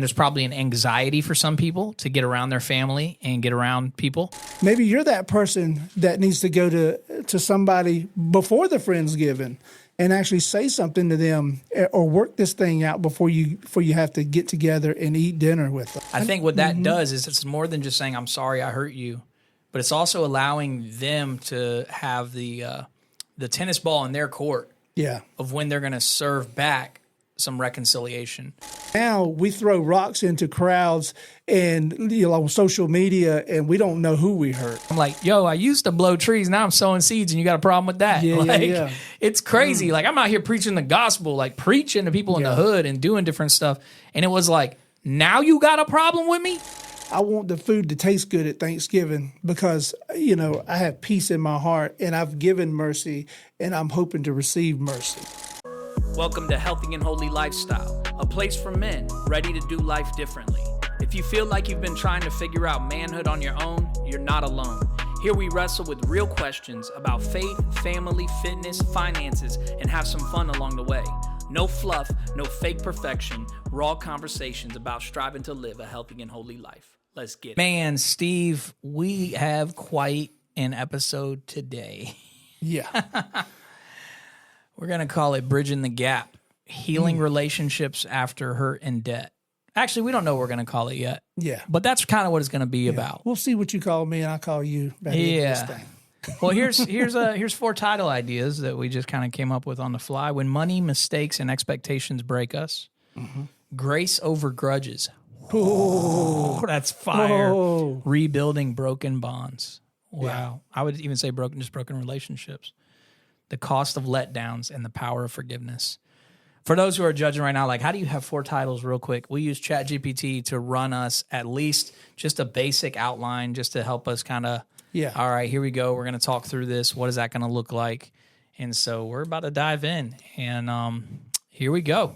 There's probably an anxiety for some people to get around their family and get around people. Maybe you're that person that needs to go to somebody before the Friendsgiving and actually say something to them or work this thing out before you have to get together and eat dinner with them. I think what that does is it's more than just saying, I'm sorry I hurt you, but it's also allowing them to have the tennis ball in their court of when they're going to serve back some reconciliation. Now we throw rocks into crowds and on social media, and we don't know who we hurt. I'm like, yo, I used to blow trees. Now I'm sowing seeds, and you got a problem with that? Yeah. It's crazy. Like, I'm out here preaching the gospel, like preaching to people in the hood and doing different stuff. And it was like, now you got a problem with me? I want the food to taste good at Thanksgiving because, I have peace in my heart, and I've given mercy, and I'm hoping to receive mercy. Welcome to Healthy and Holy Lifestyle, a place for men ready to do life differently. If you feel like you've been trying to figure out manhood on your own, you're not alone. Here we wrestle with real questions about faith, family, fitness, finances, and have some fun along the way. No fluff, no fake perfection, raw conversations about striving to live a healthy and holy life. Let's get it. Man, Steve, we have quite an episode today. Yeah. We're going to call it Bridging the Gap, Healing Relationships After Hurt and Debt. Actually, we don't know what we're going to call it yet. Yeah. But that's kind of what it's going to be about. We'll see what you call me, and I'll call you back into this thing. Well, here's 4 title ideas that we just kind of came up with on the fly. When money, mistakes, and expectations break us. Grace over grudges. Oh, that's fire. Oh. Rebuilding broken bonds. Wow. Yeah. I would even say broken relationships. The cost of letdowns and the power of forgiveness. For those who are judging right now, like, how do you have 4 titles real quick? We use ChatGPT to run us at least just a basic outline just to help us kind of, all right, here we go. We're going to talk through this. What is that going to look like? And so we're about to dive in. And here we go.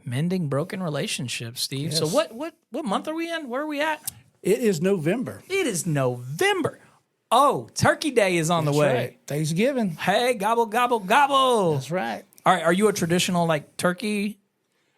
Mending broken relationships, Steve. Yes. So what month are we in? Where are we at? It is November. It is November. Oh, Turkey Day is on the way. Right. Thanksgiving. Hey, gobble, gobble, gobble. That's right. All right, are you a traditional, like, turkey?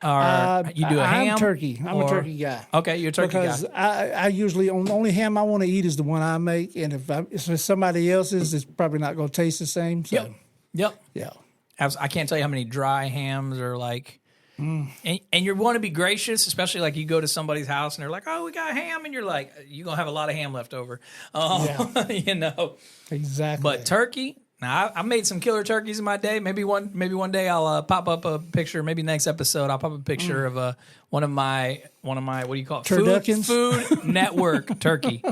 Or you do a ham? I'm turkey. I'm a turkey guy. Okay, you're a turkey guy. Because I usually, the only ham I want to eat is the one I make. And if somebody else's, it's probably not going to taste the same. So. Yep. Yeah. I can't tell you how many dry hams are like. And you want to be gracious, especially like you go to somebody's house and they're like, "Oh, we got ham," and you're like, "You're gonna have a lot of ham left over," Exactly. But turkey. Now I made some killer turkeys in my day. Maybe one day I'll pop up a picture. Maybe next episode I'll pop up a picture of one of my what do you call it? Food Network turkey.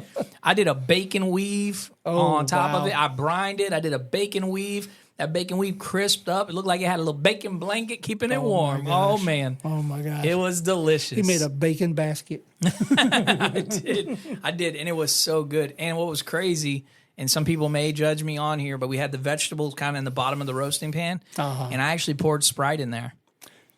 I did a bacon weave on top of it. I brined it. I did a bacon weave. That bacon weave crisped up. It looked like it had a little bacon blanket keeping it warm. Oh, man. Oh, my gosh. It was delicious. He made a bacon basket. I did. And it was so good. And what was crazy, and some people may judge me on here, but we had the vegetables kind of in the bottom of the roasting pan. And I actually poured Sprite in there.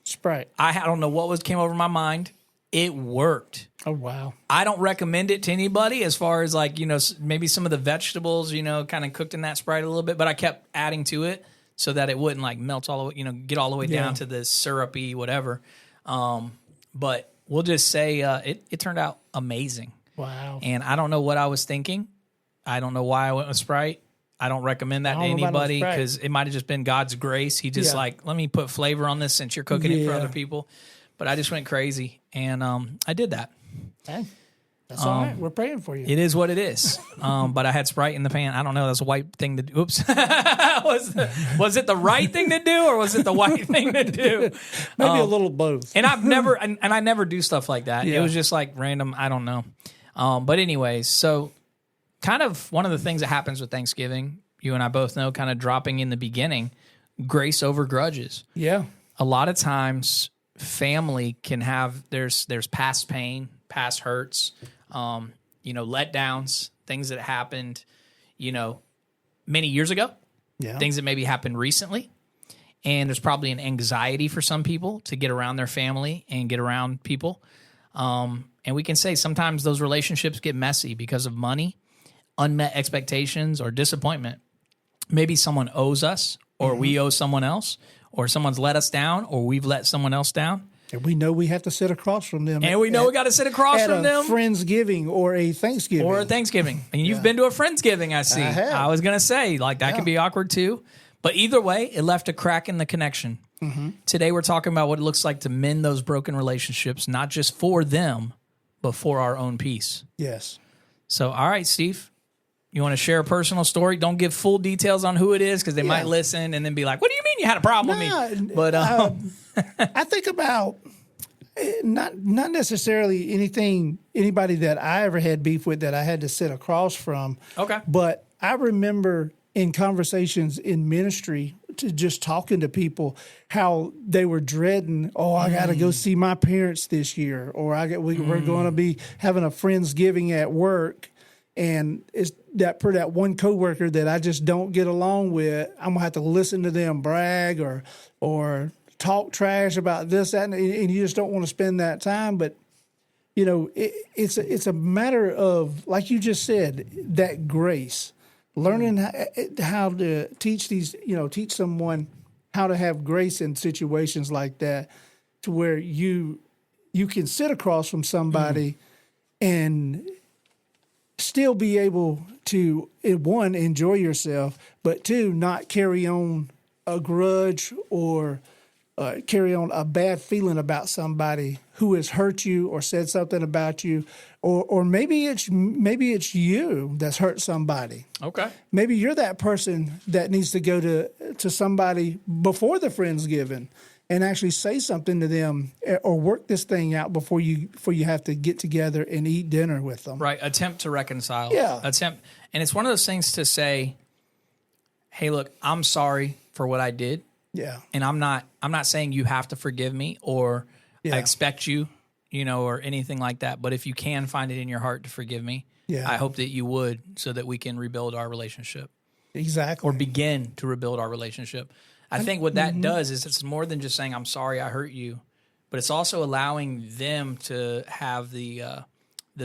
Sprite. I don't know what came over my mind. It worked. Oh, wow. I don't recommend it to anybody as far as, like, maybe some of the vegetables, kind of cooked in that Sprite a little bit, but I kept adding to it so that it wouldn't, like, melt all the way, get all the way down to the syrupy whatever. But we'll just say it turned out amazing. Wow. And I don't know what I was thinking. I don't know why I went with Sprite. I don't recommend that to anybody because it might have just been God's grace. He just let me put flavor on this since you're cooking it for other people. But I just went crazy, and I did that. Hey, that's all right. We're praying for you. It is what it is. But I had Sprite in the pan. I don't know. That's a white thing to do. Oops. Was it the right thing to do, or was it the white thing to do? Maybe a little both. And I never do stuff like that. Yeah. It was just like random. I don't know. But anyways, so kind of one of the things that happens with Thanksgiving, you and I both know, kind of dropping in the beginning, grace over grudges. Yeah. A lot of times, family can have there's past pain, past hurts, letdowns, things that happened, many years ago, things that maybe happened recently, and there's probably an anxiety for some people to get around their family and get around people, and we can say sometimes those relationships get messy because of money, unmet expectations, or disappointment. Maybe someone owes us, or we owe someone else, or someone's let us down, or we've let someone else down. And we know we have to sit across from them. And we know we got to sit across from them. At a Friendsgiving or a Thanksgiving. Or a Thanksgiving. And you've been to a Friendsgiving, I see. I was going to say, like, that can be awkward too. But either way, it left a crack in the connection. Today, we're talking about what it looks like to mend those broken relationships, not just for them, but for our own peace. Yes. So, all right, Steve, you want to share a personal story? Don't give full details on who it is because they might listen and then be like, what do you mean you had a problem with me? But I think about not necessarily anybody that I ever had beef with that I had to sit across from. Okay. But I remember in conversations in ministry, to just talking to people, how they were dreading, I got to go see my parents this year, or we're going to be having a Friendsgiving at work, and it's that one coworker that I just don't get along with. I'm gonna have to listen to them brag or talk trash about this, that, and you just don't want to spend that time. But it's a matter of, like you just said, that grace. Learning how to teach someone how to have grace in situations like that, to where you can sit across from somebody and still be able to, one, enjoy yourself, but two, not carry on a grudge or carry on a bad feeling about somebody who has hurt you or said something about you, or maybe it's you that's hurt somebody. Okay. Maybe you're that person that needs to go to somebody before the Friendsgiving and actually say something to them, or work this thing out before you have to get together and eat dinner with them. Right. Attempt to reconcile. Yeah. And it's one of those things to say, hey, look, I'm sorry for what I did. Yeah. And I'm not saying you have to forgive me or I expect you, or anything like that. But if you can find it in your heart to forgive me, I hope that you would, so that we can rebuild our relationship. Exactly. Or begin to rebuild our relationship. I think what that does is it's more than just saying, I'm sorry I hurt you, but it's also allowing them to have the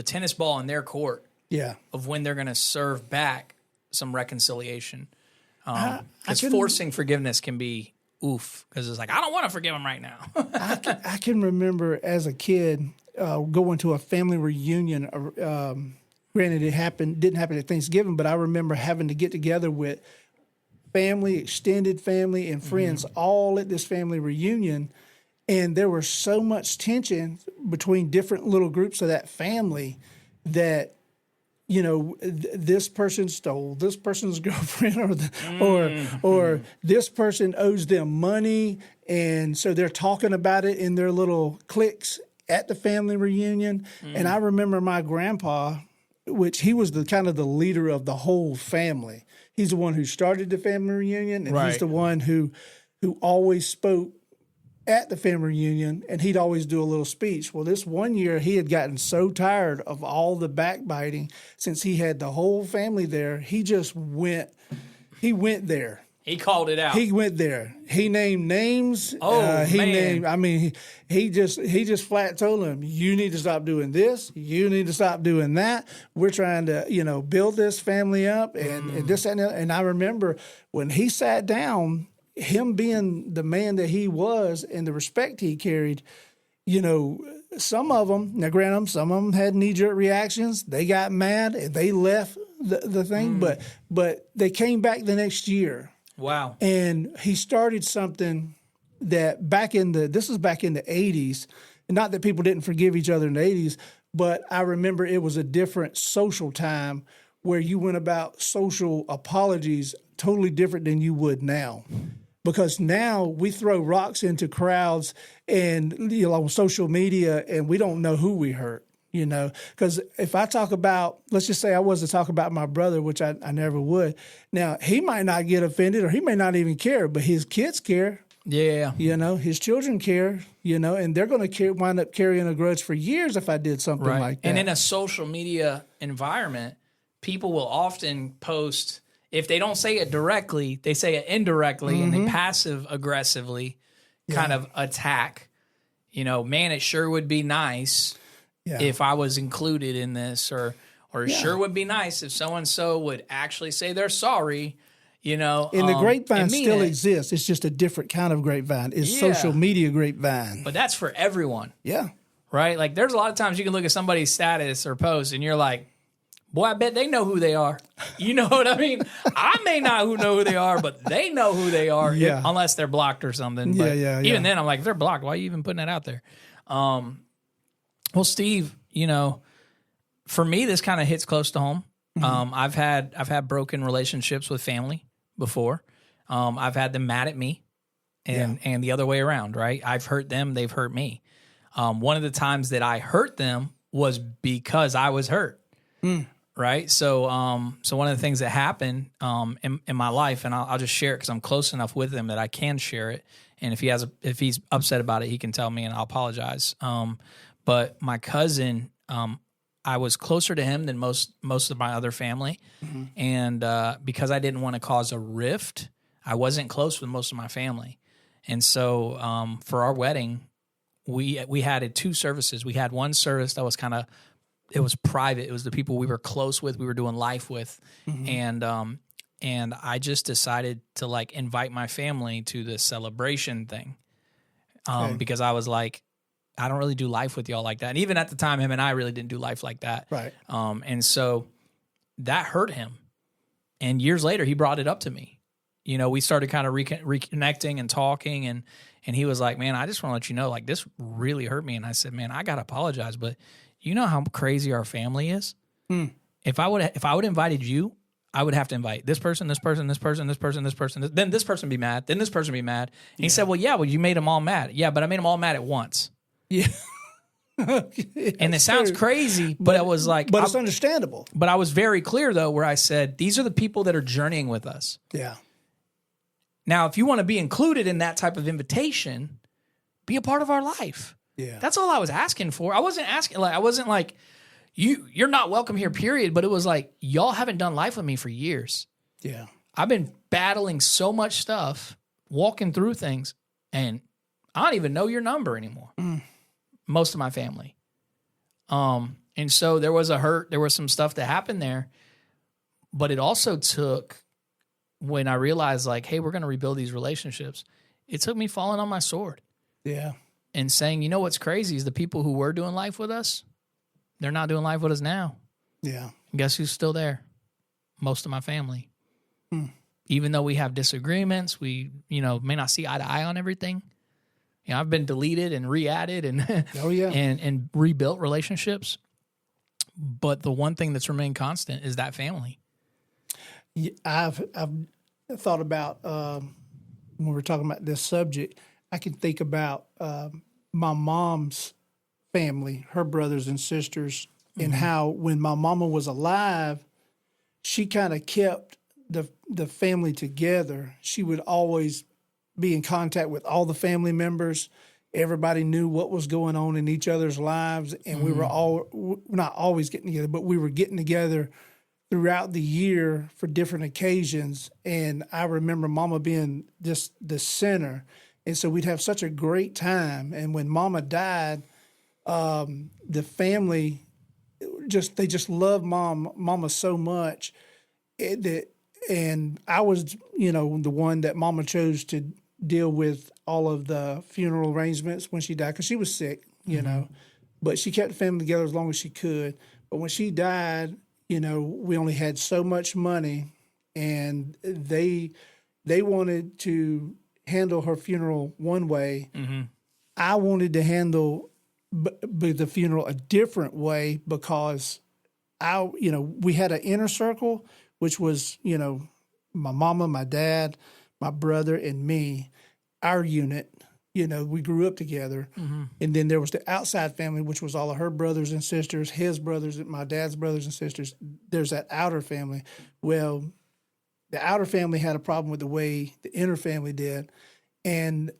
tennis ball in their court of when they're going to serve back some reconciliation. Because forcing forgiveness can be because it's like, I don't want to forgive him right now. I can remember as a kid going to a family reunion. Granted, didn't happen at Thanksgiving, but I remember having to get together with family, extended family, and friends all at this family reunion. And there was so much tension between different little groups of that family that, this person stole this person's girlfriend, or this person owes them money, and so they're talking about it in their little cliques at the family reunion. And I remember my grandpa, which he was the kind of the leader of the whole family. He's the one who started the family reunion, and he's the one who always spoke at the family reunion, and he'd always do a little speech. Well, this one year he had gotten so tired of all the backbiting, since he had the whole family there, he went there. He called it out. He went there. He named names. He just flat told him, you need to stop doing this. You need to stop doing that. We're trying to, build this family up and this and that. And I remember when he sat down, him being the man that he was and the respect he carried, some of them had knee-jerk reactions. They got mad and they left the thing, but they came back the next year. Wow. And he started something that this was back in the 80s. Not that people didn't forgive each other in the 80s, but I remember it was a different social time where you went about social apologies totally different than you would now. Because now we throw rocks into crowds and on social media, and we don't know who we hurt. Because if I talk about, let's just say I was to talk about my brother, which I never would. Now, he might not get offended, or he may not even care, but his kids care. Yeah. His children care, and they're going to wind up carrying a grudge for years if I did something like that. And in a social media environment, people will often post, if they don't say it directly, they say it indirectly, and they passive aggressively kind of attack. Man, it sure would be nice if I was included in this, or it sure would be nice if so-and-so would actually say they're sorry, you know. And the grapevine and still exists. It's just a different kind of grapevine. It's social media grapevine. But that's for everyone. Yeah. Right? Like there's a lot of times you can look at somebody's status or post and you're like, boy, I bet they know who they are. You know what I mean? I may not know who they are, but they know who they are, unless they're blocked or something. But even then, I'm like, if they're blocked, why are you even putting that out there? Well, Steve, you know, for me, this kind of hits close to home. I've had broken relationships with family before. I've had them mad at me, and the other way around. Right? I've hurt them; they've hurt me. One of the times that I hurt them was because I was hurt. Right. So, one of the things that happened, in my life, and I'll just share it because I'm close enough with him that I can share it. And if he's upset about it, he can tell me and I'll apologize. But my cousin, I was closer to him than most of my other family. And, because I didn't want to cause a rift, I wasn't close with most of my family. And so, for our wedding, we had 2 services. We had one service that was it was private. It was the people we were close with, we were doing life with. And I just decided to like invite my family to the celebration thing. Because I was like, I don't really do life with y'all like that. And even at the time, him and I really didn't do life like that. Right. And so that hurt him. And years later, he brought it up to me. You know, we started kind of reconnecting and talking, and he was like, man, I just want to let you know, like, this really hurt me. And I said, man, I got to apologize, but you know how crazy our family is? If I would invited you, I would have to invite this person, this person, this person, this person, this person, then this person be mad, then this person be mad. And he said, well, you made them all mad. Yeah, but I made them all mad at once. Yeah. And it sounds crazy, but it was like... But it's understandable. But I was very clear, though, where I said, these are the people that are journeying with us. Yeah. Now, if you want to be included in that type of invitation, be a part of our life. Yeah. That's all I was asking for. I wasn't like, you're not welcome here, period. But it was like, y'all haven't done life with me for years. Yeah. I've been battling so much stuff, walking through things, and I don't even know your number anymore. Most of my family. And so there was a hurt. There was some stuff that happened there. But it also took, when I realized like, hey, we're going to rebuild these relationships, it took me falling on my sword. Yeah. And saying, you know what's crazy is the people who were doing life with us, they're not doing life with us now. Yeah. And guess who's still there? Most of my family. Even though we have disagreements, we, may not see eye to eye on everything. I've been deleted and re-added and and rebuilt relationships. But the one thing that's remained constant is that family. Yeah, I've thought about when we're talking about this subject, I can think about my mom's family, her brothers and sisters, and how when my mama was alive, she kind of kept the family together. She would always be in contact with all the family members. Everybody knew what was going on in each other's lives, and we were all not always getting together, but we were getting together throughout the year for different occasions. And I remember Mama being just the center. And so we'd have such a great time. And when Mama died, the family they just loved Mama so much. And I was, the one that Mama chose to deal with all of the funeral arrangements when she died, because she was sick, but she kept the family together as long as she could. But when she died, we only had so much money, and they wanted to handle her funeral one way. I wanted to handle the funeral a different way, because we had an inner circle, which was, my mama, my dad, my brother, and me, our unit. We grew up together. And then there was the outside family, which was all of her brothers and sisters, his brothers, my dad's brothers and sisters. There's that outer family. Well, the outer family had a problem with the way the inner family did, and,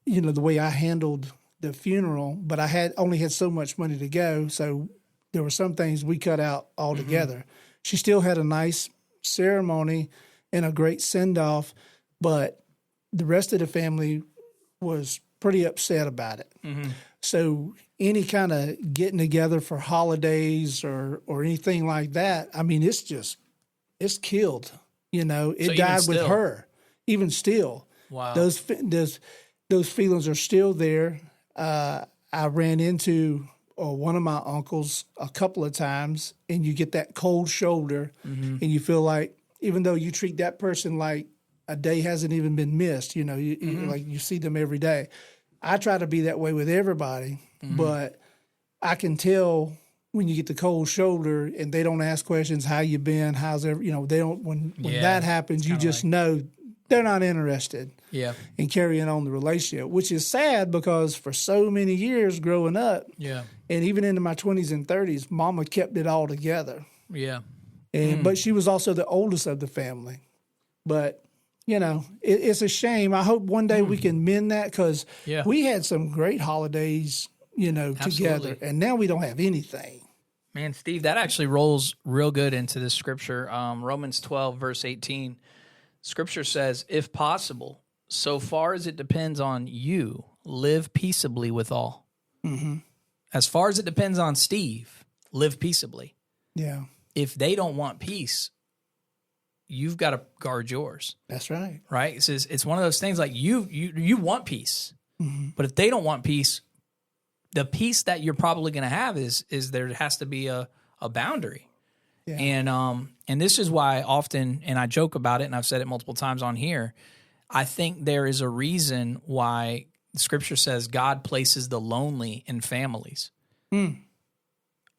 the way I handled the funeral, but I only had so much money to go, so there were some things we cut out altogether. She still had a nice ceremony and a great send-off, but the rest of the family was pretty upset about it. So any kind of getting together for holidays or anything like that, I mean, it's killed. You know, it So died even with still. her. Even still, Wow. those feelings are still there. I ran into one of my uncles a couple of times, and you get that cold shoulder, and you feel like, even though you treat that person like a day hasn't even been missed, you know, like you see them every day. I try to be that way with everybody, but I can tell when you get the cold shoulder and they don't ask questions, how you been, how's every, you know, they don't, when that happens, you just know they're not interested in carrying on the relationship, which is sad because for so many years growing up, and even into my 20s and 30s, mama kept it all together. And but she was also the oldest of the family. But, you know, it's a shame. I hope one day we can mend that, because we had some great holidays, you know, together, and now we don't have anything. Man, Steve, that actually rolls real good into this scripture. Romans 12, verse 18. Scripture says, if possible, so far as it depends on you, live peaceably with all. As far as it depends on Steve, live peaceably. Yeah. If they don't want peace, you've got to guard yours. That's right. Right? It's one of those things like you want peace, but if they don't want peace, the peace that you're probably going to have is there has to be a boundary. Yeah. And this is why often, and I joke about it, and I've said it multiple times on here, I think there is a reason why the scripture says God places the lonely in families.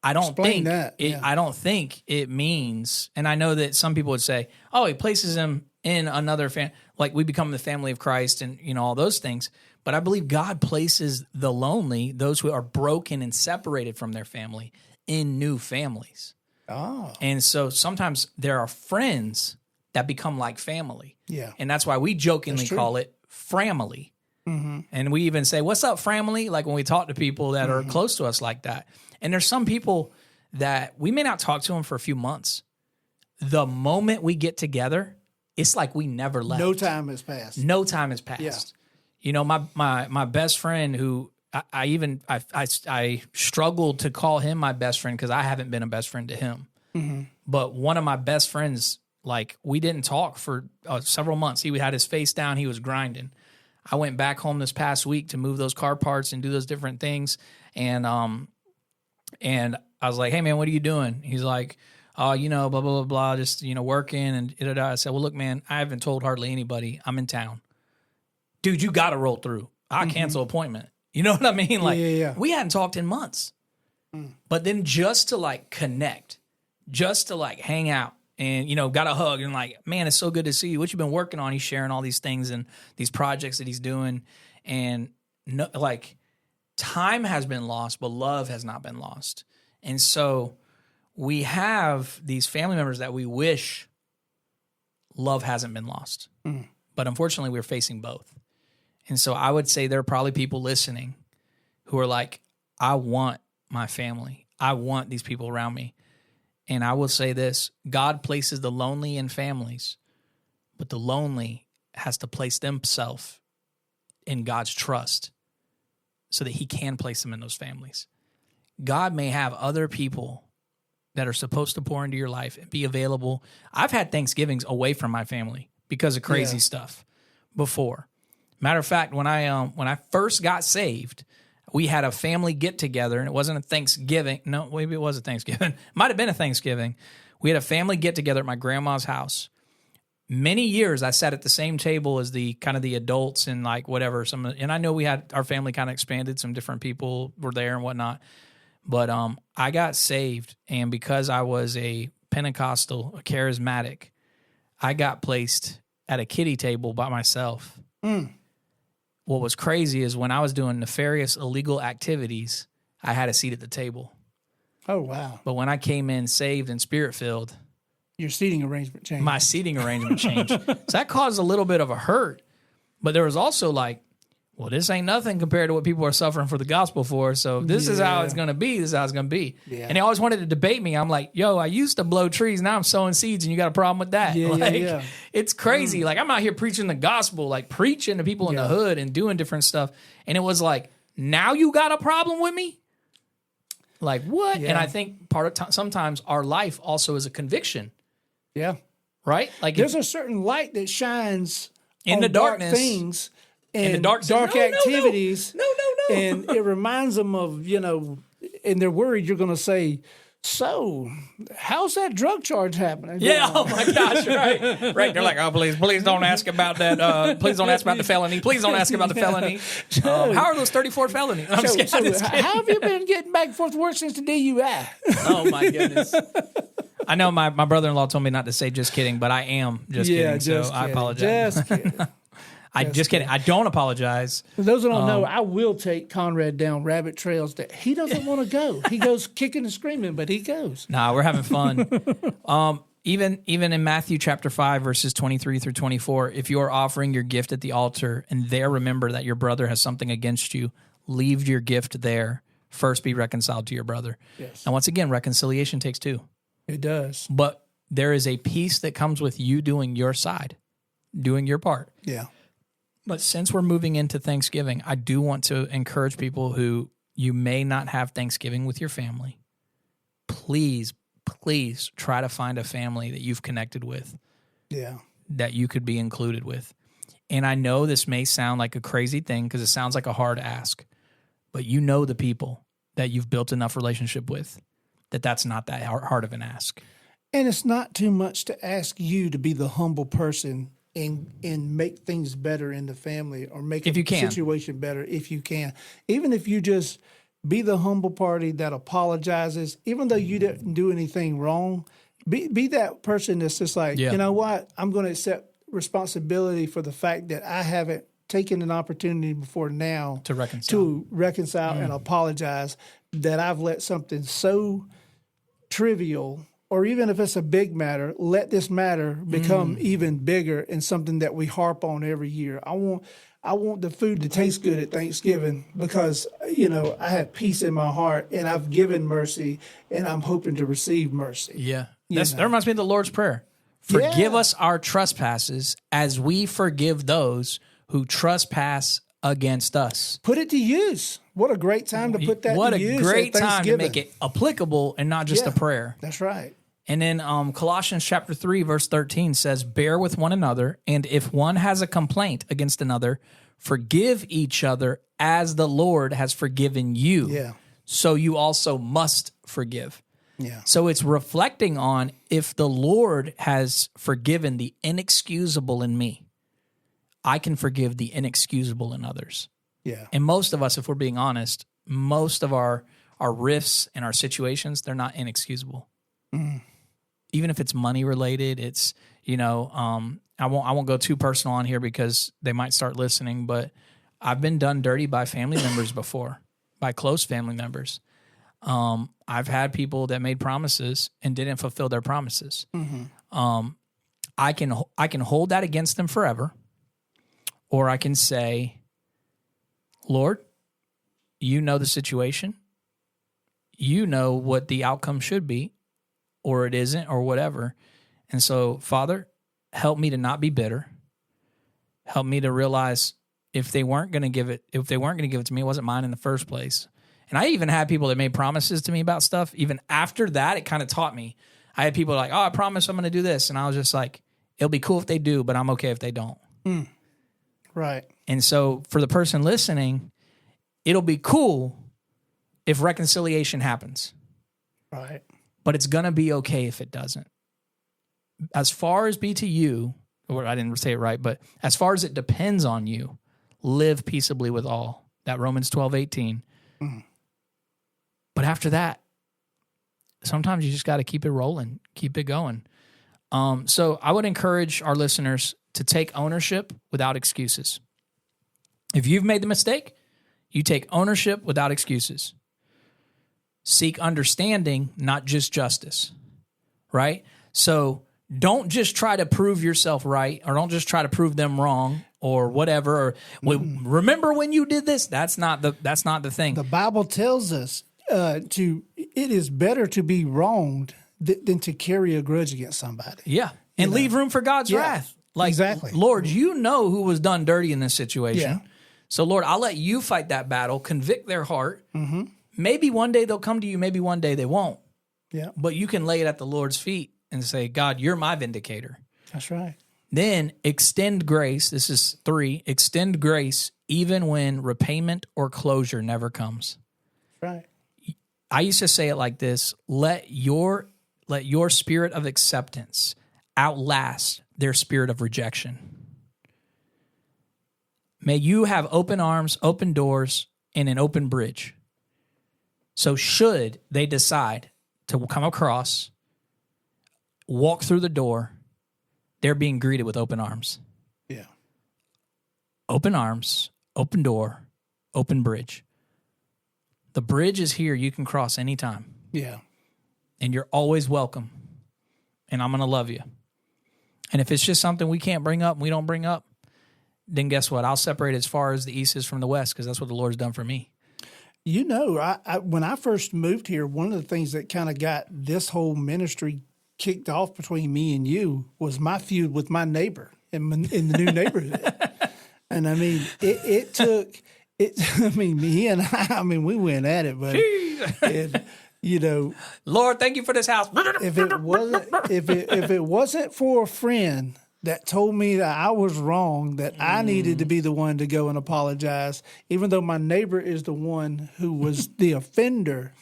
I don't think that. I don't think it means, and I know that some people would say, "Oh, he places them in another family, like we become the family of Christ," and you know all those things. But I believe God places the lonely, those who are broken and separated from their family, in new families. Oh, and so sometimes there are friends that become like family. Yeah, and that's why we jokingly call it framily. And we even say, "What's up, framily?" Like when we talk to people that are close to us like that. And there's some people that we may not talk to them for a few months. The moment we get together, it's like we never left. No time has passed. No time has passed. Yeah. You know, my best friend, who I struggled to call him my best friend because I haven't been a best friend to him. But one of my best friends, like we didn't talk for several months. He had his face down. He was grinding. I went back home this past week to move those car parts and do those different things. And I was like, "Hey man, what are you doing?" He's like, "You know, blah, blah, blah, blah, just, you know, working." And I said, "Well, look, man, I haven't told hardly anybody. I'm in town." "Dude, you got to roll through. I cancel appointment." You know what I mean? Like, we hadn't talked in months. But then just to like connect, just to like hang out and, you know, got a hug and like, "Man, it's so good to see you. What you been working on?" He's sharing all these things and these projects that he's doing. And no, like, time has been lost, but love has not been lost. And so we have these family members that we wish love hasn't been lost. But unfortunately, we're facing both. And so I would say there are probably people listening who are like, "I want my family. I want these people around me." And I will say this, God places the lonely in families, but the lonely has to place themselves in God's trust so that he can place them in those families. God may have other people that are supposed to pour into your life and be available. I've had Thanksgivings away from my family because of crazy stuff before. Matter of fact, when I first got saved, we had a family get together, and it wasn't a Thanksgiving. No, maybe it was a Thanksgiving. Might have been a Thanksgiving. We had a family get together at my grandma's house. Many years I sat at the same table as the kind of the adults and like whatever. And I know we had our family kind of expanded. Some different people were there and whatnot. But I got saved, and because I was a Pentecostal, a charismatic, I got placed at a kiddie table by myself. What was crazy is when I was doing nefarious, illegal activities, I had a seat at the table. Oh, wow. But when I came in saved and spirit-filled, your seating arrangement changed. My seating arrangement changed. So that caused a little bit of a hurt. But there was also like, well, this ain't nothing compared to what people are suffering for the gospel for. So this is how it's going to be. This is how it's going to be. Yeah. And they always wanted to debate me. I'm like, "Yo, I used to blow trees. Now I'm sowing seeds, and you got a problem with that?" It's crazy. Like, I'm out here preaching the gospel, like preaching to people in the hood and doing different stuff. And it was like, now you got a problem with me? Like, what? Yeah. And I think sometimes our life also is a conviction. Yeah. right? Like there's a certain light that shines in on the darkness, things and the dark activities. No. And it reminds them of, and they're worried you're going to say, so how's that drug charge happening? Yeah. Oh my gosh. Right. Right. They're like, oh, please don't ask about that. Please don't ask about the felony. Please don't ask about the felony. How are those 34 felonies? I'm just kidding. How have you been getting back and forth to work since the DUI? Oh my goodness. I know my brother-in-law told me not to say just kidding, but I am just kidding. So I apologize. Just kidding. Just kidding. I don't apologize. For those who don't know, I will take Conrad down rabbit trails that he doesn't want to go. He goes kicking and screaming, but he goes. Nah, we're having fun. Even in Matthew chapter 5, verses 23 through 24, if you are offering your gift at the altar and there remember that your brother has something against you, leave your gift there. First be reconciled to your brother. Yes. And once again, reconciliation takes two. It does. But there is a peace that comes with you doing your side, doing your part. Yeah. But since we're moving into Thanksgiving, I do want to encourage people who you may not have Thanksgiving with your family. Please try to find a family that you've connected with. Yeah. That you could be included with. And I know this may sound like a crazy thing because it sounds like a hard ask, but you know the people that you've built enough relationship with that's not that hard of an ask. And it's not too much to ask you to be the humble person and make things better in the family or make a situation better if you can. Even if you just be the humble party that apologizes, even though you didn't do anything wrong, be that person that's just like, you know what, I'm going to accept responsibility for the fact that I haven't taken an opportunity before now to reconcile and apologize, that I've let something so trivial, or even if it's a big matter, let this matter become even bigger and something that we harp on every year. I want the food to taste good at Thanksgiving because, I have peace in my heart and I've given mercy and I'm hoping to receive mercy. Yeah. That reminds me of the Lord's Prayer. Forgive us our trespasses as we forgive those who trespass against us. Put it to use. What a great time to put that to use. What a great time to make it applicable and not just a prayer. That's right. And then Colossians chapter 3, verse 13 says, bear with one another, and if one has a complaint against another, forgive each other as the Lord has forgiven you. Yeah. So you also must forgive. Yeah. So it's reflecting on if the Lord has forgiven the inexcusable in me, I can forgive the inexcusable in others. Yeah. And most of us, if we're being honest, most of our rifts and our situations, they're not inexcusable. Even if it's money related, it's, I won't go too personal on here because they might start listening, but I've been done dirty by family members before, by close family members. I've had people that made promises and didn't fulfill their promises. I can hold that against them forever, or I can say, Lord, you know the situation. You know what the outcome should be, or it isn't, or whatever. And so, Father, help me to not be bitter. Help me to realize if they weren't going to give it to me, it wasn't mine in the first place. And I even had people that made promises to me about stuff. Even after that, it kind of taught me. I had people like, oh, I promise I'm going to do this. And I was just like, it'll be cool if they do, but I'm okay if they don't. Right. And so for the person listening, it'll be cool if reconciliation happens. Right. But it's going to be okay if it doesn't. As far as be to you, or I didn't say it right, but as far as it depends on you, live peaceably with all. That Romans 12:18. But after that, sometimes you just got to keep it rolling, keep it going. So I would encourage our listeners to take ownership without excuses. If you've made the mistake, you take ownership without excuses. Seek understanding, not just justice, right? So don't just try to prove yourself right, or don't just try to prove them wrong, or whatever. Or remember when you did this? That's not the thing. The Bible tells us it is better to be wronged than to carry a grudge against somebody. Yeah, and leave room for God's wrath. Like, exactly. Lord, you know who was done dirty in this situation. Yeah. So, Lord, I'll let you fight that battle, convict their heart. Maybe one day they'll come to you, maybe one day they won't. Yeah. But you can lay it at the Lord's feet and say, God, you're my vindicator. That's right. Then extend grace. This is 3. Extend grace even when repayment or closure never comes. Right. I used to say it like this: let your spirit of acceptance outlast their spirit of rejection. May you have open arms, open doors, and an open bridge. So should they decide to come across, walk through the door, they're being greeted with open arms. Yeah. Open arms, open door, open bridge. The bridge is here. You can cross anytime. Yeah. And you're always welcome. And I'm going to love you. And if it's just something we can't bring up and we don't bring up, then guess what? I'll separate as far as the east is from the west, because that's what the Lord's done for me. You know, I when I first moved here, one of the things that kind of got this whole ministry kicked off between me and you was my feud with my neighbor in the new neighborhood. And I mean, it took it. I mean, me and I mean, we went at it, but you know, Lord, thank you for this house. if it wasn't for a friend that told me that I was wrong, that I needed to be the one to go and apologize, even though my neighbor is the one who was the offender,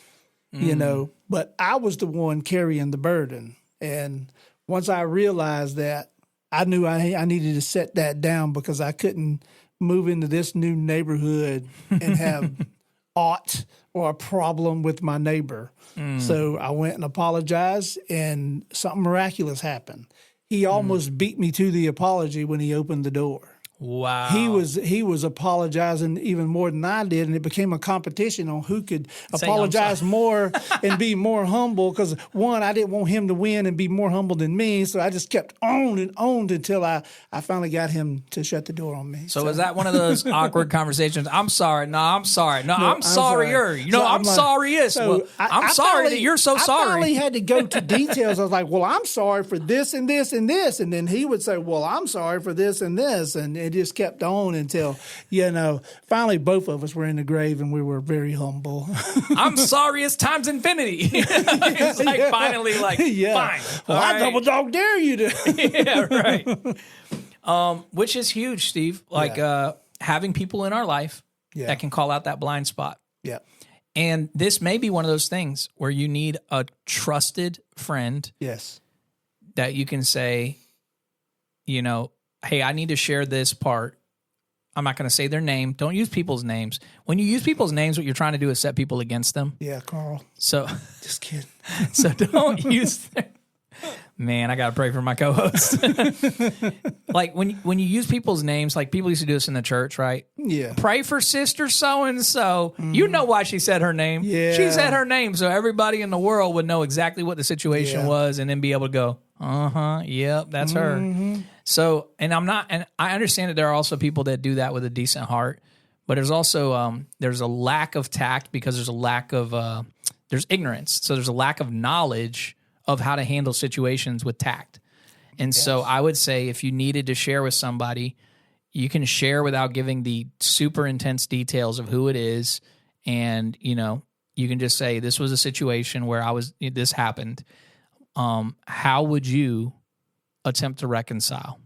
you know, but I was the one carrying the burden. And once I realized that, I knew I needed to set that down, because I couldn't move into this new neighborhood and have aught or a problem with my neighbor. So I went and apologized, and something miraculous happened. He almost beat me to the apology when he opened the door. Wow. He was apologizing even more than I did, and it became a competition on who could apologize more and be more humble, because, one, I didn't want him to win and be more humble than me, so I just kept owned until I finally got him to shut the door on me. So was that one of those awkward conversations? I'm sorry. No, I'm sorry. No, I'm sorrier. You know, so I'm sorriest. So well, I'm sorry that you're so sorry. I finally had to go to details. I was like, well, I'm sorry for this and this and this. And then he would say, well, I'm sorry for this and this. And it just kept on until, you know, finally both of us were in the grave and we were very humble. I'm sorriest times infinity. It's like finally like, fine. Well, I double dog dare you to. Yeah, right. Which is huge, Steve. Like having people in our life that can call out that blind spot. Yeah. And this may be one of those things where you need a trusted friend. Yes. That you can say, you know, hey, I need to share this part. I'm not going to say their name. Don't use people's names. When you use people's names, what you're trying to do is set people against them. Yeah, Carl. So just kidding. So don't use their... Man, I got to pray for my co-host. Like when you use people's names, like people used to do this in the church, right? Yeah. Pray for sister so-and-so. You know why she said her name. Yeah. She said her name, so everybody in the world would know exactly what the situation was and then be able to go, yep, that's her. So, and I understand that there are also people that do that with a decent heart, but there's also, there's a lack of tact because there's a lack of, there's ignorance. So there's a lack of knowledge of how to handle situations with tact. And so I would say if you needed to share with somebody, you can share without giving the super intense details of who it is. And, you know, you can just say, this was a situation where this happened. How would you attempt to reconcile?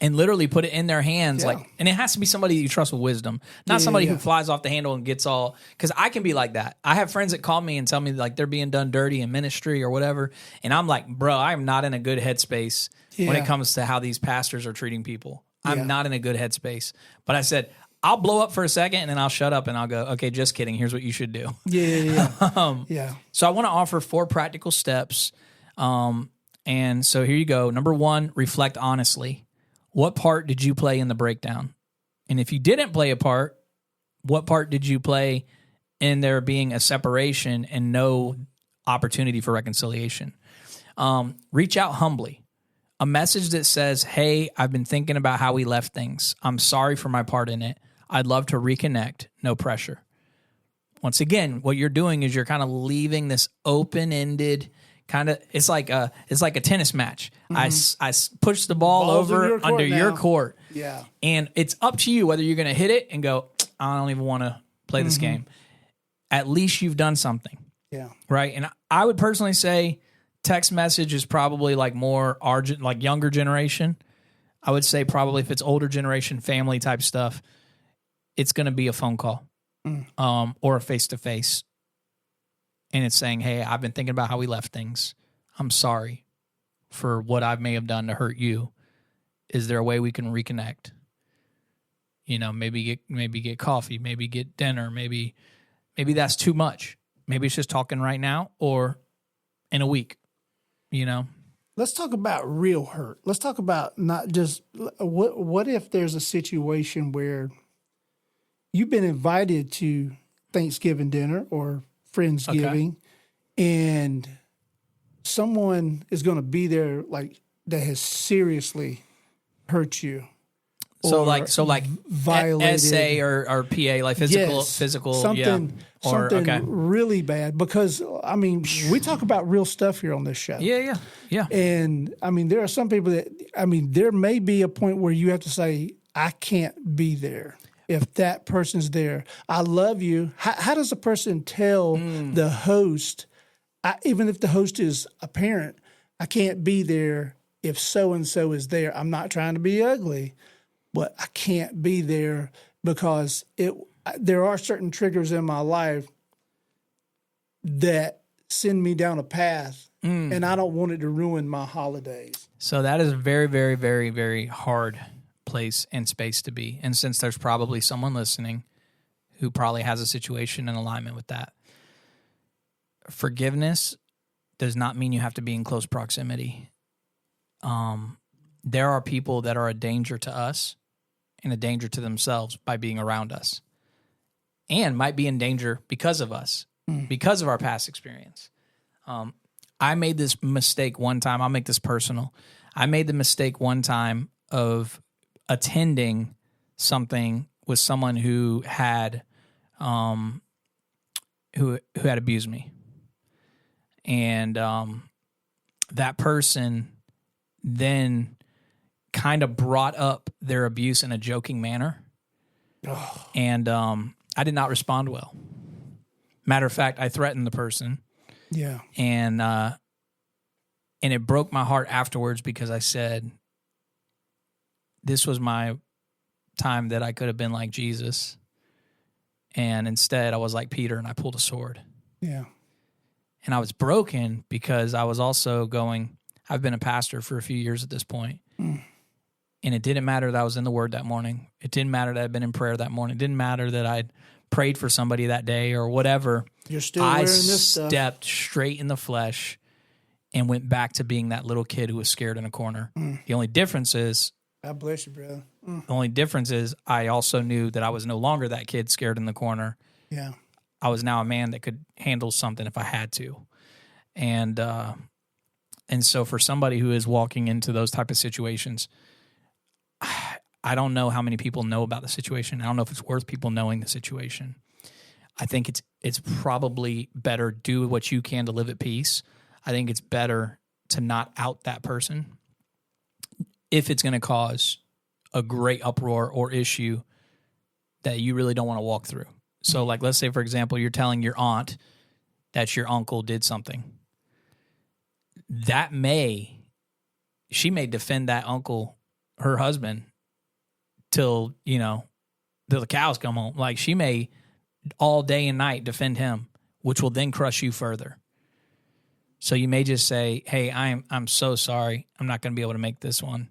And literally put it in their hands. And it has to be somebody you trust with wisdom, not somebody who flies off the handle and gets all, because I can be like that. I have friends that call me and tell me like they're being done dirty in ministry or whatever. And I'm like, bro, I am not in a good headspace when it comes to how these pastors are treating people. I'm not in a good headspace. But I said, I'll blow up for a second and then I'll shut up and I'll go, okay, just kidding. Here's what you should do. So I want to offer 4 practical steps. And so here you go. Number 1, reflect honestly. What part did you play in the breakdown? And if you didn't play a part, what part did you play in there being a separation and no opportunity for reconciliation? Reach out humbly. A message that says, hey, I've been thinking about how we left things. I'm sorry for my part in it. I'd love to reconnect. No pressure. Once again, what you're doing is you're kind of leaving this open-ended kind of, it's like a tennis match. I push the ball over under your court. Yeah. And it's up to you whether you're going to hit it and go, I don't even want to play this game. At least you've done something. Yeah. Right. And I would personally say text message is probably like more argent, like younger generation. I would say probably if it's older generation, family type stuff, it's going to be a phone call or a face-to-face. And it's saying, hey, I've been thinking about how we left things. I'm sorry for what I may have done to hurt you. Is there a way we can reconnect? You know, maybe get coffee, maybe get dinner, maybe that's too much. Maybe it's just talking right now or in a week, you know? Let's talk about real hurt. Let's talk about not just what if there's a situation where you've been invited to Thanksgiving dinner or Friendsgiving, and someone is going to be there like that has seriously hurt you. So like violated SA or PA, like physical, something really bad. Because I mean, we talk about real stuff here on this show. Yeah. And I mean, there are some people that there may be a point where you have to say, I can't be there if that person's there. I love you. How does a person tell the host, even if the host is a parent, I can't be there if so and so is there? I'm not trying to be ugly, but I can't be there because there are certain triggers in my life that send me down a path, and I don't want it to ruin my holidays. So that is a very, very, very, very hard place and space to be. And since there's probably someone listening who probably has a situation in alignment with that, forgiveness does not mean you have to be in close proximity. There are people that are a danger to us and a danger to themselves by being around us, and might be in danger because of us, because of our past experience. I made this mistake one time. I'll make this personal. I made the mistake one time of attending something with someone who had abused me, and that person then kind of brought up their abuse in a joking manner. And I did not respond well. Matter of fact, I threatened the person. Yeah. And it broke my heart afterwards because I said, this was my time that I could have been like Jesus. And instead I was like Peter and I pulled a sword. Yeah. And I was broken because I was also I've been a pastor for a few years at this point. And it didn't matter that I was in the Word that morning. It didn't matter that I'd been in prayer that morning. It didn't matter that I'd prayed for somebody that day or whatever. You're still wearing this stuff. I stepped straight in the flesh and went back to being that little kid who was scared in a corner. The only difference is, God bless you, brother. The only difference is I also knew that I was no longer that kid scared in the corner. Yeah. I was now a man that could handle something if I had to. And so for somebody who is walking into those type of situations, I don't know how many people know about the situation. I don't know if it's worth people knowing the situation. I think it's probably better do what you can to live at peace. I think it's better to not out that person if it's going to cause a great uproar or issue that you really don't want to walk through. So like, let's say, for example, you're telling your aunt that your uncle did something. She may defend that uncle, her husband, till the cows come home. Like, she may all day and night defend him, which will then crush you further. So you may just say, hey, I'm so sorry. I'm not going to be able to make this one.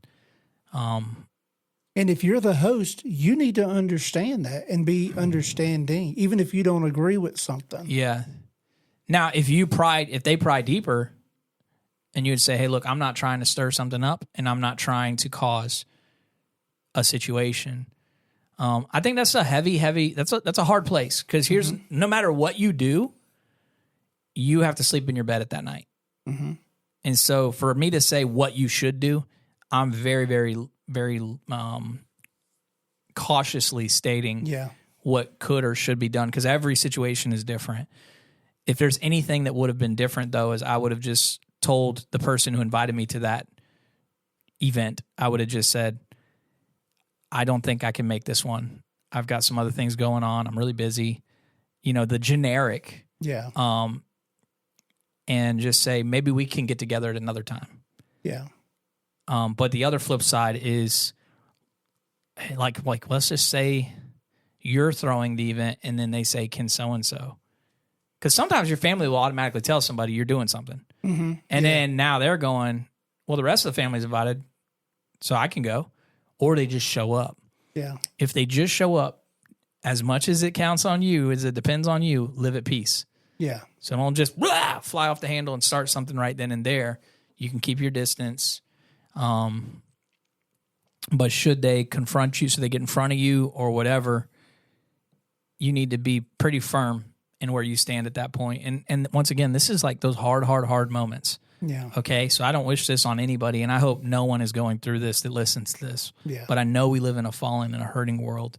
And if you're the host, you need to understand that and be understanding, even if you don't agree with something. Yeah. Now, if they pry deeper, and you would say, hey, look, I'm not trying to stir something up, and I'm not trying to cause a situation. I think that's a heavy, that's a hard place, because here's, no matter what you do, you have to sleep in your bed at that night. And so for me to say what you should do, I'm very, very, very cautiously stating what could or should be done, because every situation is different. If there's anything that would have been different, though, is I would have just told the person who invited me to that event, I would have just said, I don't think I can make this one. I've got some other things going on. I'm really busy. The generic. Yeah. and just say, maybe we can get together at another time. Yeah. But the other flip side is like let's just say you're throwing the event and then they say, can so-and-so? Because sometimes your family will automatically tell somebody you're doing something. Mm-hmm. And then now they're going, well, the rest of the family's invited, so I can go. Or they just show up. Yeah. If they just show up, as much as it counts on you, as it depends on you, live at peace. Yeah. So don't just fly off the handle and start something right then and there. You can keep your distance. But should they confront you, so they get in front of you or whatever, you need to be pretty firm in where you stand at that point. And once again, this is like those hard moments. Yeah. Okay, so I don't wish this on anybody, and I hope no one is going through this that listens to this. Yeah. But I know we live in a fallen and a hurting world.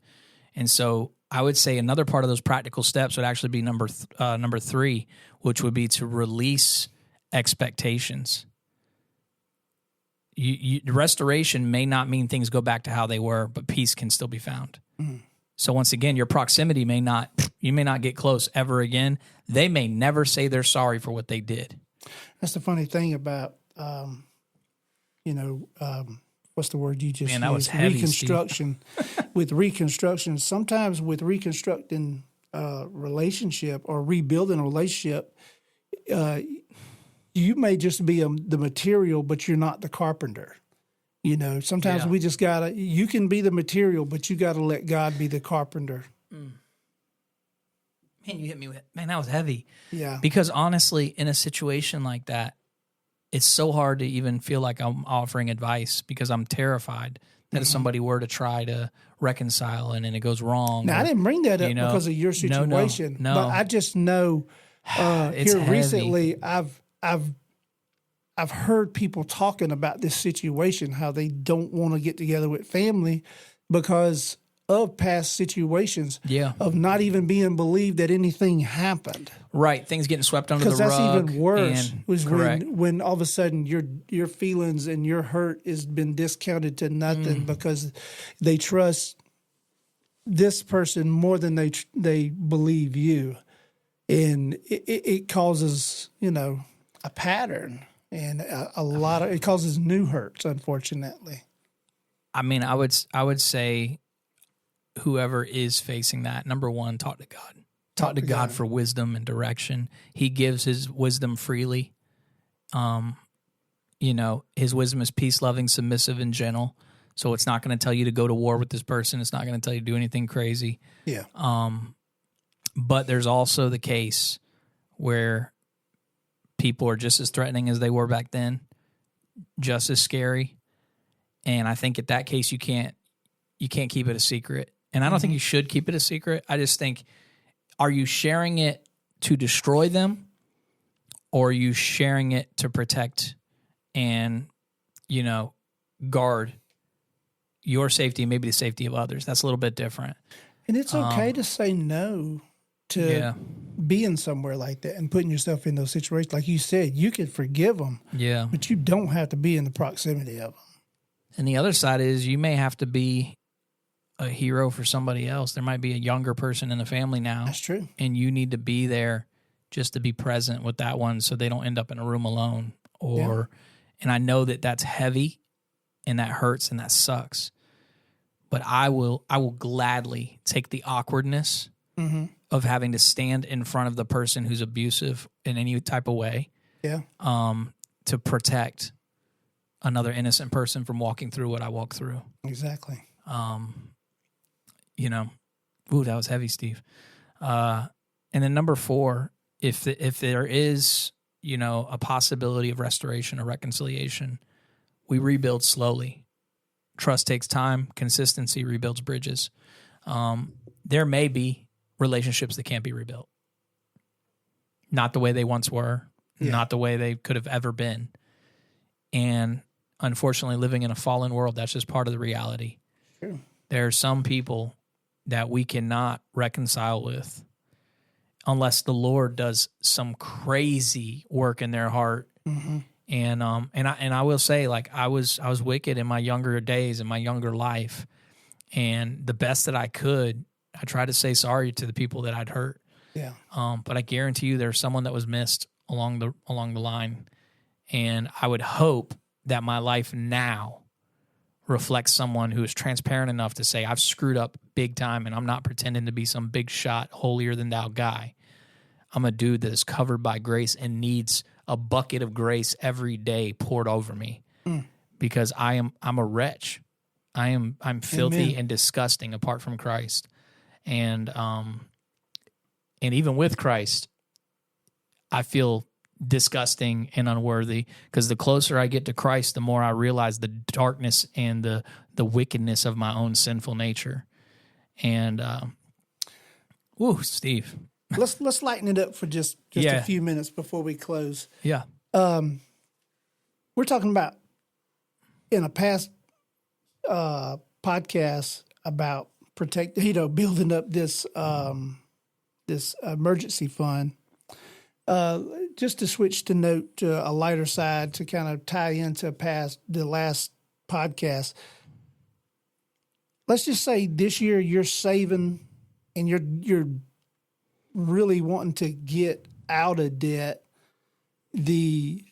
And so I would say another part of those practical steps would actually be number 3, which would be to release expectations. Restoration may not mean things go back to how they were, but peace can still be found. Mm. So once again, your proximity you may not get close ever again. They may never say they're sorry for what they did. That's the funny thing about, what's the word you just used? That was heavy, reconstruction. With reconstruction, sometimes with reconstructing relationship or rebuilding a relationship, you may just be the material, but you're not the carpenter. Sometimes we just you can be the material, but you gotta let God be the carpenter. Mm. Man, you hit me with, that was heavy. Yeah. Because honestly, in a situation like that, it's so hard to even feel like I'm offering advice because I'm terrified that if somebody were to try to reconcile and then it goes wrong. Now, I didn't bring that up because of your situation. No. But I just know here heavy. Recently I've heard people talking about this situation, how they don't want to get together with family because of past situations, of not even being believed that anything happened. Right, things getting swept under the rug. Because that's even worse. Was correct. when all of a sudden your feelings and your hurt has been discounted to nothing because they trust this person more than they believe you, and it causes a pattern and it causes new hurts. Unfortunately, I mean, I would say, whoever is facing that, number one, talk to God. Talk to God for wisdom and direction. He gives his wisdom freely. His wisdom is peace-loving, submissive, and gentle. So it's not going to tell you to go to war with this person. It's not going to tell you to do anything crazy. Yeah. But there's also the case where people are just as threatening as they were back then, just as scary. And I think at that case, you can't keep it a secret. And I don't think you should keep it a secret. I just think, are you sharing it to destroy them, or are you sharing it to protect and, guard your safety and maybe the safety of others? That's a little bit different. And it's okay to say no to being somewhere like that and putting yourself in those situations. Like you said, you can forgive them, but you don't have to be in the proximity of them. And the other side is you may have to be a hero for somebody else. There might be a younger person in the family now. That's true. And you need to be there just to be present with that one so they don't end up in a room alone. And I know that that's heavy and that hurts and that sucks. But I will gladly take the awkwardness of having to stand in front of the person who's abusive in any type of way to protect another innocent person from walking through what I walk through. Exactly. That was heavy, Steve. And then number 4, if there is, a possibility of restoration or reconciliation, we rebuild slowly. Trust takes time. Consistency rebuilds bridges. There may be relationships that can't be rebuilt. Not the way they once were, not the way they could have ever been. And unfortunately, living in a fallen world, that's just part of the reality. Sure. There are some people that we cannot reconcile with unless the Lord does some crazy work in their heart. Mm-hmm. And I will say, like, I was wicked in my younger days, in my younger life, and the best that I could, I tried to say sorry to the people that I'd hurt. Yeah. But I guarantee you, there's someone that was missed along the line. And I would hope that my life now reflects someone who is transparent enough to say, I've screwed up big time and I'm not pretending to be some big shot, holier than thou guy. I'm a dude that is covered by grace and needs a bucket of grace every day poured over me because I'm a wretch. I'm filthy Amen. and disgusting apart from Christ. And even with Christ, I feel disgusting and unworthy because the closer I get to Christ, the more I realize the darkness and the wickedness of my own sinful nature. And, Steve. Let's lighten it up for just a few minutes before we close. Yeah. We're talking about in a past podcast about building up this this emergency fund. Just to switch to note to a lighter side to kind of tie into the last podcast. Let's just say this year you're saving and you're really wanting to get out of debt. Is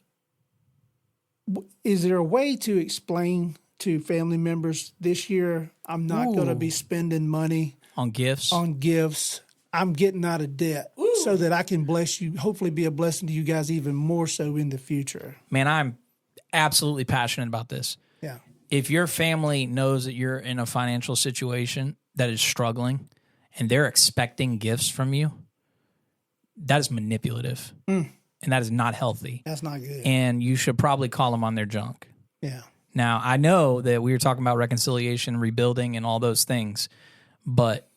there a way to explain to family members this year I'm not going to be spending money on gifts? I'm getting out of debt so that I can bless you, hopefully be a blessing to you guys even more so in the future. Man, I'm absolutely passionate about this. Yeah. If your family knows that you're in a financial situation that is struggling and they're expecting gifts from you, that is manipulative. And that is not healthy. That's not good. And you should probably call them on their junk. Yeah. Now, I know that we were talking about reconciliation, rebuilding, and all those things, but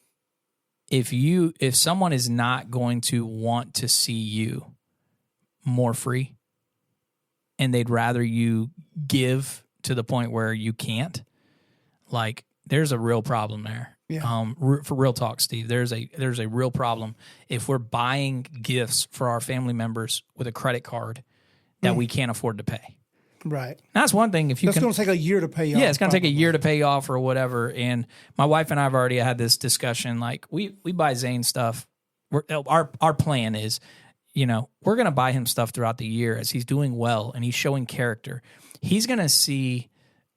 if someone is not going to want to see you more free and they'd rather you give to the point where you can't, like, there's a real problem there. Yeah. For real talk, Steve, there's a real problem if we're buying gifts for our family members with a credit card that we can't afford to pay. Right. That's one thing. If you That's going to take a year to pay off. Yeah, it's going to take a year to pay off or whatever. And my wife and I have already had this discussion. Like, we buy Zane stuff. Our plan is, we're going to buy him stuff throughout the year as he's doing well and he's showing character. He's going to see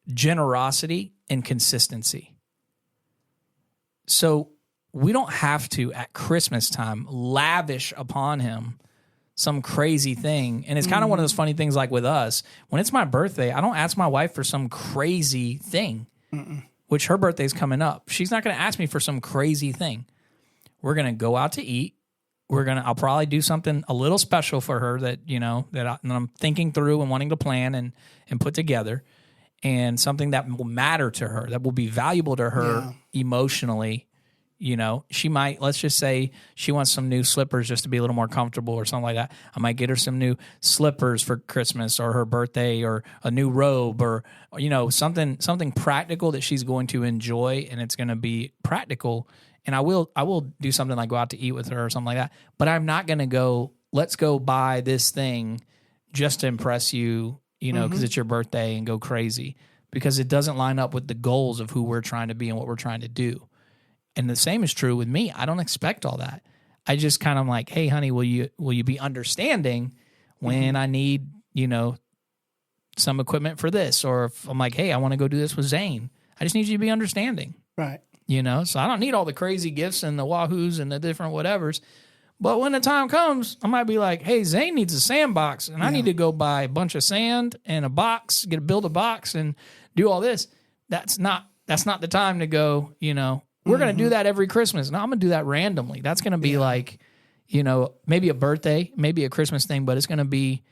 generosity and consistency. So we don't have to, at Christmas time, lavish upon him some crazy thing. And it's kind of one of those funny things like with us. When it's my birthday, I don't ask my wife for some crazy thing, which her birthday's coming up. She's not going to ask me for some crazy thing. We're going to go out to eat. I'll probably do something a little special for her that, that I'm thinking through and wanting to plan and put together, and something that will matter to her, that will be valuable to her emotionally. She might, let's just say she wants some new slippers just to be a little more comfortable or something like that. I might get her some new slippers for Christmas or her birthday, or a new robe, or, something practical that she's going to enjoy, and it's going to be practical. And I will do something like go out to eat with her or something like that. But I'm not going to go, let's go buy this thing just to impress you, because it's your birthday, and go crazy, because it doesn't line up with the goals of who we're trying to be and what we're trying to do. And the same is true with me. I don't expect all that. I just kind of like, hey, honey, will you be understanding when I need, some equipment for this? Or if I'm like, hey, I want to go do this with Zane, I just need you to be understanding. Right. So I don't need all the crazy gifts and the wahoos and the different whatevers. But when the time comes, I might be like, hey, Zane needs a sandbox, and I need to go buy a bunch of sand and a box, build a box and do all this. That's not the time to go, we're going to do that every Christmas. No, I'm going to do that randomly. That's going to be like, maybe a birthday, maybe a Christmas thing, but it's going to be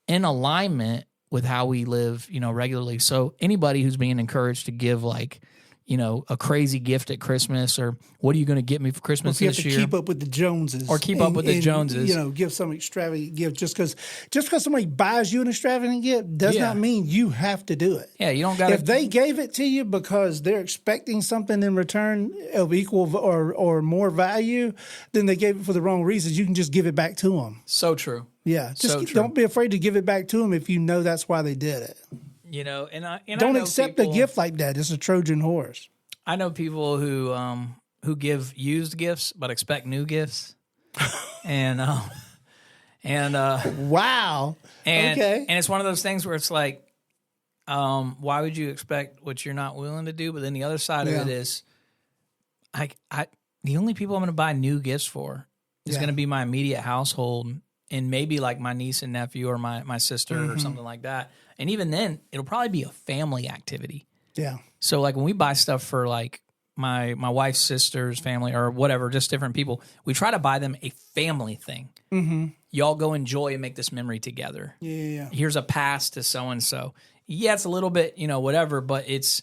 in alignment with how we live, regularly. So anybody who's being encouraged to give like, a crazy gift at Christmas, or what are you going to get me for Christmas this year? Keep up with the Joneses. Or keep up with the Joneses. Give some extravagant gift. Just because somebody buys you an extravagant gift does not mean you have to do it. Yeah, you don't got to. If they gave it to you because they're expecting something in return of equal or more value, then they gave it for the wrong reasons. You can just give it back to them. So true. Yeah, don't be afraid to give it back to them if you know that's why they did it. Don't accept a gift like that. It's a Trojan horse. I know people who give used gifts but expect new gifts, and And Wow. and Okay. and it's one of those things where it's like, why would you expect what you're not willing to do? But then the other side of it is, I the only people I'm going to buy new gifts for is going to be my immediate household and maybe like my niece and nephew or my sister or something like that. And even then, it'll probably be a family activity. Yeah. So like when we buy stuff for like my wife's sister's family or whatever, just different people, we try to buy them a family thing. Mm-hmm. Y'all go enjoy and make this memory together. Yeah. Here's a pass to so-and-so. Yeah, it's a little bit, whatever, but it's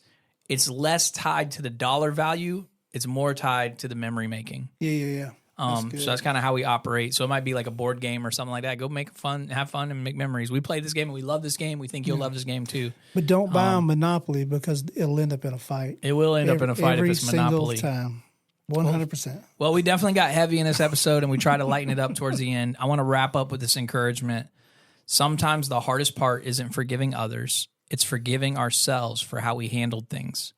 less tied to the dollar value. It's more tied to the memory making. Yeah. So that's kind of how we operate. So it might be like a board game or something like that. Go have fun and make memories. We play this game and we love this game. We think you'll love this game too. But don't buy them Monopoly because it'll end up in a fight. It will end up in a fight if it's Monopoly. Every single time. 100%. Well, we definitely got heavy in this episode and we try to lighten it up towards the end. I want to wrap up with this encouragement. Sometimes the hardest part isn't forgiving others. It's forgiving ourselves for how we handled things.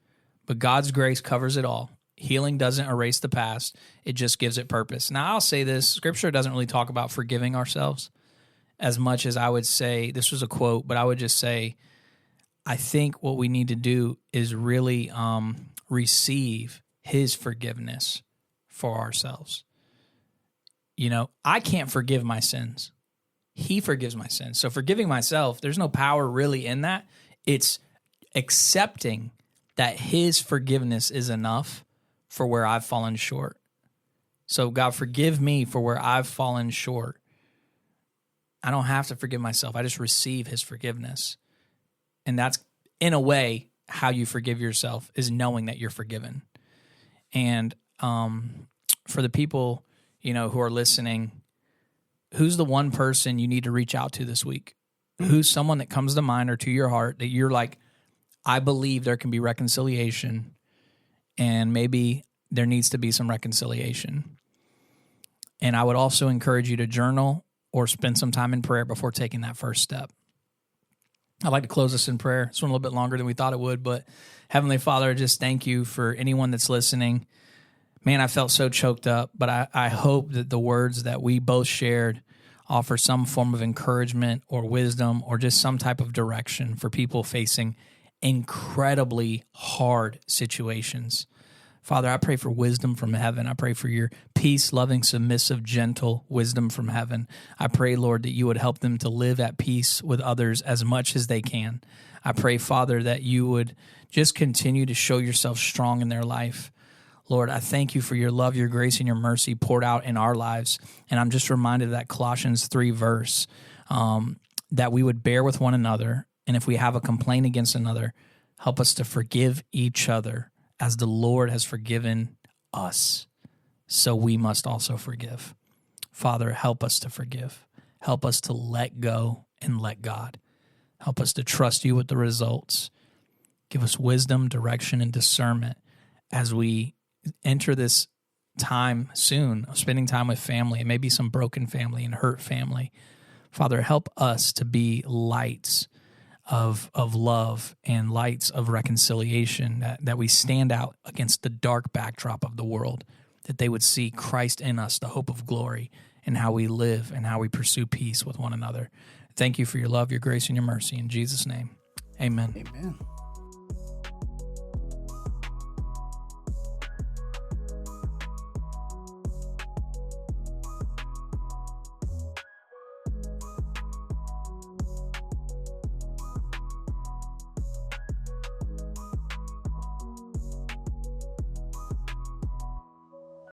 But God's grace covers it all. Healing doesn't erase the past. It just gives it purpose. Now, I'll say this. Scripture doesn't really talk about forgiving ourselves as much as I would say, this was a quote, but I would just say, I think what we need to do is really receive his forgiveness for ourselves. I can't forgive my sins. He forgives my sins. So forgiving myself, there's no power really in that. It's accepting that his forgiveness is enough for where I've fallen short. So God, forgive me for where I've fallen short. I don't have to forgive myself. I just receive his forgiveness. And that's, in a way, how you forgive yourself is knowing that you're forgiven. And for the people, who are listening, who's the one person you need to reach out to this week? Who's someone that comes to mind or to your heart that you're like, I believe there can be reconciliation, and maybe there needs to be some reconciliation. And I would also encourage you to journal or spend some time in prayer before taking that first step. I'd like to close this in prayer. This one a little bit longer than we thought it would, but Heavenly Father, I just thank you for anyone that's listening. Man, I felt so choked up, but I hope that the words that we both shared offer some form of encouragement or wisdom or just some type of direction for people facing incredibly hard situations. Father, I pray for wisdom from heaven. I pray for your peace, loving, submissive, gentle wisdom from heaven. I pray, Lord, that you would help them to live at peace with others as much as they can. I pray, Father, that you would just continue to show yourself strong in their life. Lord, I thank you for your love, your grace, and your mercy poured out in our lives. And I'm just reminded of that Colossians 3 verse, that we would bear with one another. And if we have a complaint against another, help us to forgive each other as the Lord has forgiven us. So we must also forgive. Father, help us to forgive. Help us to let go and let God. Help us to trust you with the results. Give us wisdom, direction, and discernment as we enter this time soon of spending time with family and maybe some broken family and hurt family. Father, help us to be lights of love and lights of reconciliation, that we stand out against the dark backdrop of the world, that they would see Christ in us, the hope of glory, and how we live and how we pursue peace with one another. Thank you for your love, your grace, and your mercy. In Jesus' name, amen. Amen.